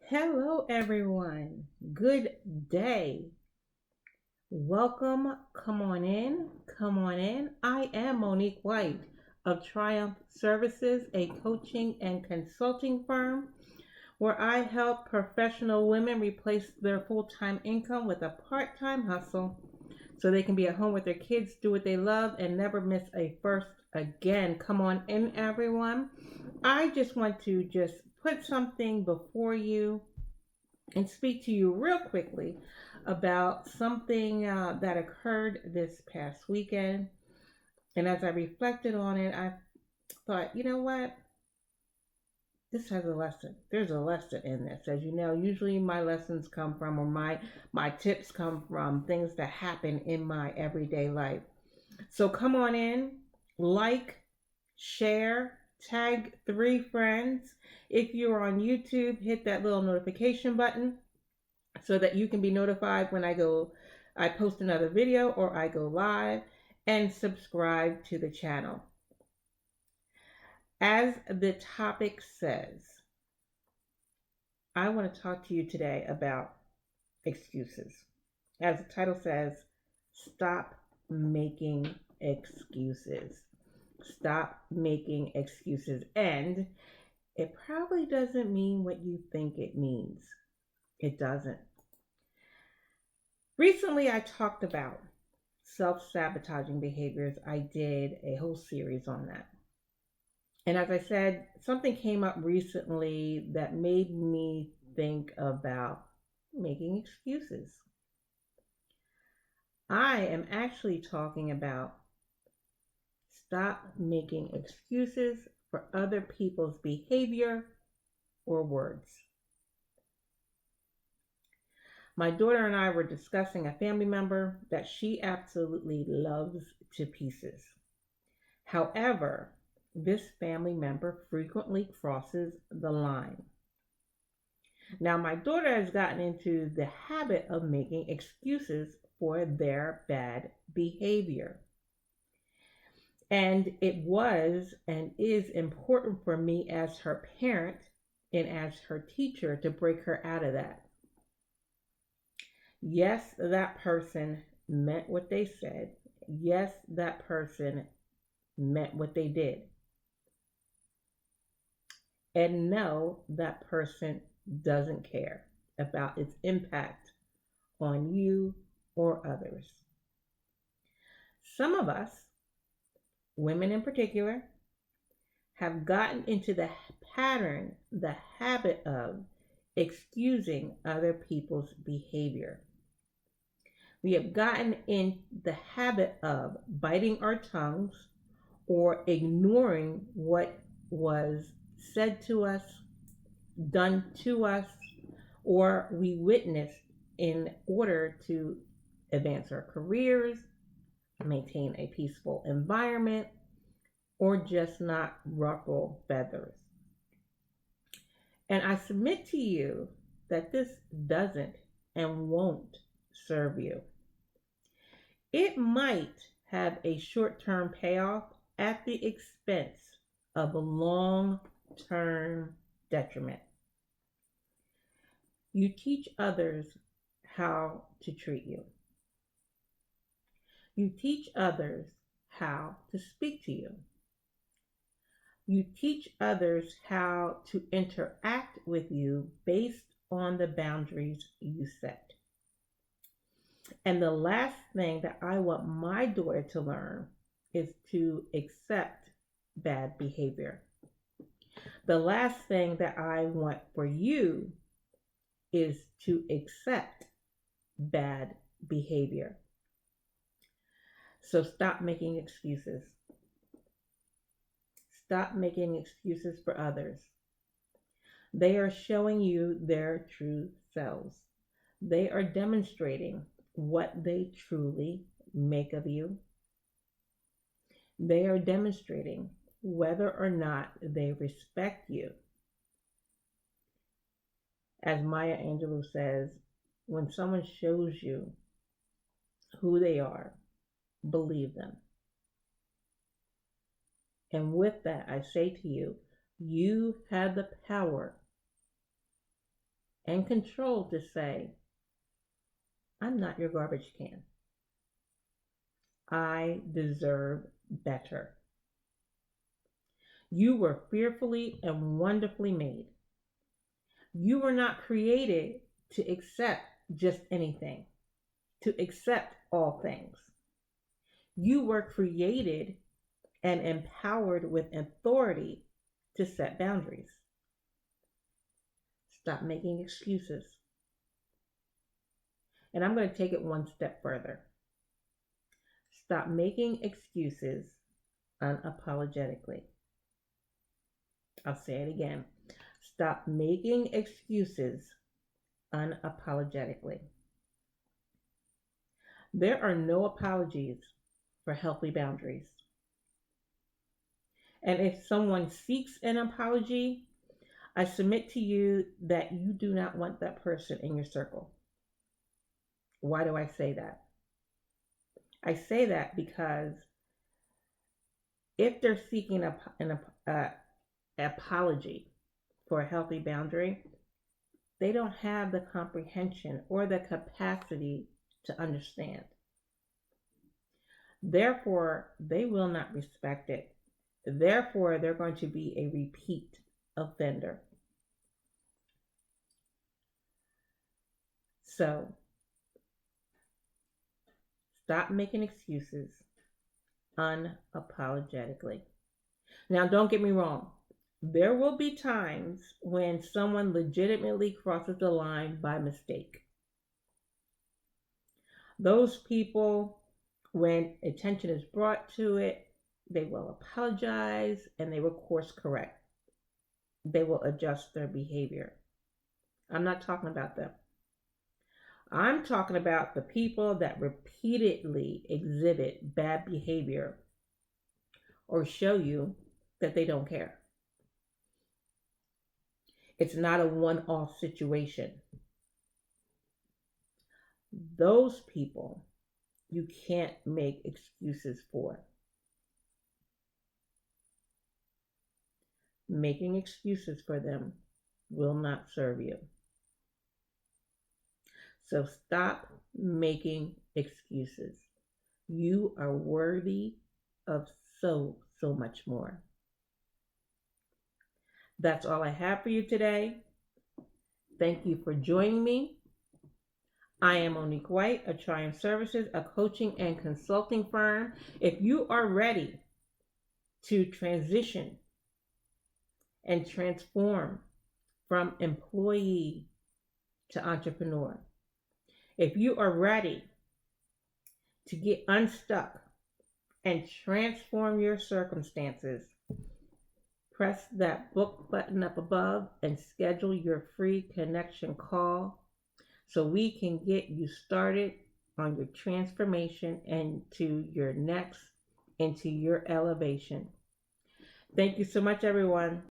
Hello, everyone. Good day. Welcome. Come on in. Come on in. I am Monique White of Triumph Services, a coaching and consulting firm where I help professional women replace their full time income with a part time hustle so they can be at home with their kids, do what they love, and never miss a first again. Come on in, everyone. I just want to put something before you and speak to you real quickly about something that occurred this past weekend. And as I reflected on it, I thought, you know what? This has a lesson. There's a lesson in this. As you know, usually my lessons come from, or my tips come from things that happen in my everyday life. So come on in, like, share, tag 3 friends. If you're on YouTube, hit that little notification button so that you can be notified when I post another video or I go live, and subscribe to the channel. As the topic says, I want to talk to you today about excuses. As the title says, stop making excuses. Stop making excuses. And it probably doesn't mean what you think it means. It doesn't. Recently, I talked about self-sabotaging behaviors. I did a whole series on that. And as I said, something came up recently that made me think about making excuses. I am actually talking about stop making excuses for other people's behavior or words. My daughter and I were discussing a family member that she absolutely loves to pieces. However, this family member frequently crosses the line. Now, my daughter has gotten into the habit of making excuses for their bad behavior. And it was and is important for me as her parent and as her teacher to break her out of that. Yes, that person meant what they said. Yes, that person meant what they did. And no, that person doesn't care about its impact on you or others. Some of us, women in particular, have gotten into the habit of excusing other people's behavior. We have gotten in the habit of biting our tongues or ignoring what was said to us, done to us, or we witnessed in order to advance our careers, maintain a peaceful environment, or just not ruffle feathers. And I submit to you that this doesn't and won't serve you. It might have a short-term payoff at the expense of a long-term detriment. You teach others how to treat you. You teach others how to speak to you. You teach others how to interact with you based on the boundaries you set. And the last thing that I want my daughter to learn is to accept bad behavior. The last thing that I want for you is to accept bad behavior. So stop making excuses. Stop making excuses for others. They are showing you their true selves. They are demonstrating what they truly make of you. They are demonstrating whether or not they respect you. As Maya Angelou says, when someone shows you who they are, believe them. And with that, I say to you, you have the power and control to say, I'm not your garbage can. I deserve better. You were fearfully and wonderfully made. You were not created to accept just anything, to accept all things. You were created and empowered with authority to set boundaries. Stop making excuses. And I'm going to take it one step further. Stop making excuses unapologetically. I'll say it again. Stop making excuses unapologetically. There are no apologies for healthy boundaries. And if someone seeks an apology, I submit to you that you do not want that person in your circle. Why do I say that? I say that because if they're seeking an apology for a healthy boundary, they don't have the comprehension or the capacity to understand. Therefore, they will not respect it. Therefore, they're going to be a repeat offender. So, stop making excuses unapologetically. Now, don't get me wrong. There will be times when someone legitimately crosses the line by mistake. Those people, when attention is brought to it, they will apologize and they will course correct. They will adjust their behavior. I'm not talking about them. I'm talking about the people that repeatedly exhibit bad behavior or show you that they don't care. It's not a one-off situation. Those people you can't make excuses for. Making excuses for them will not serve you. So stop making excuses. You are worthy of so much more. That's all I have for you today. Thank you for joining me. I am Monique White of Triumph Services, a coaching and consulting firm. If you are ready to transition and transform from employee to entrepreneur, if you are ready to get unstuck and transform your circumstances, press that book button up above and schedule your free connection call so we can get you started on your transformation and to your next, into your elevation. Thank you so much, everyone.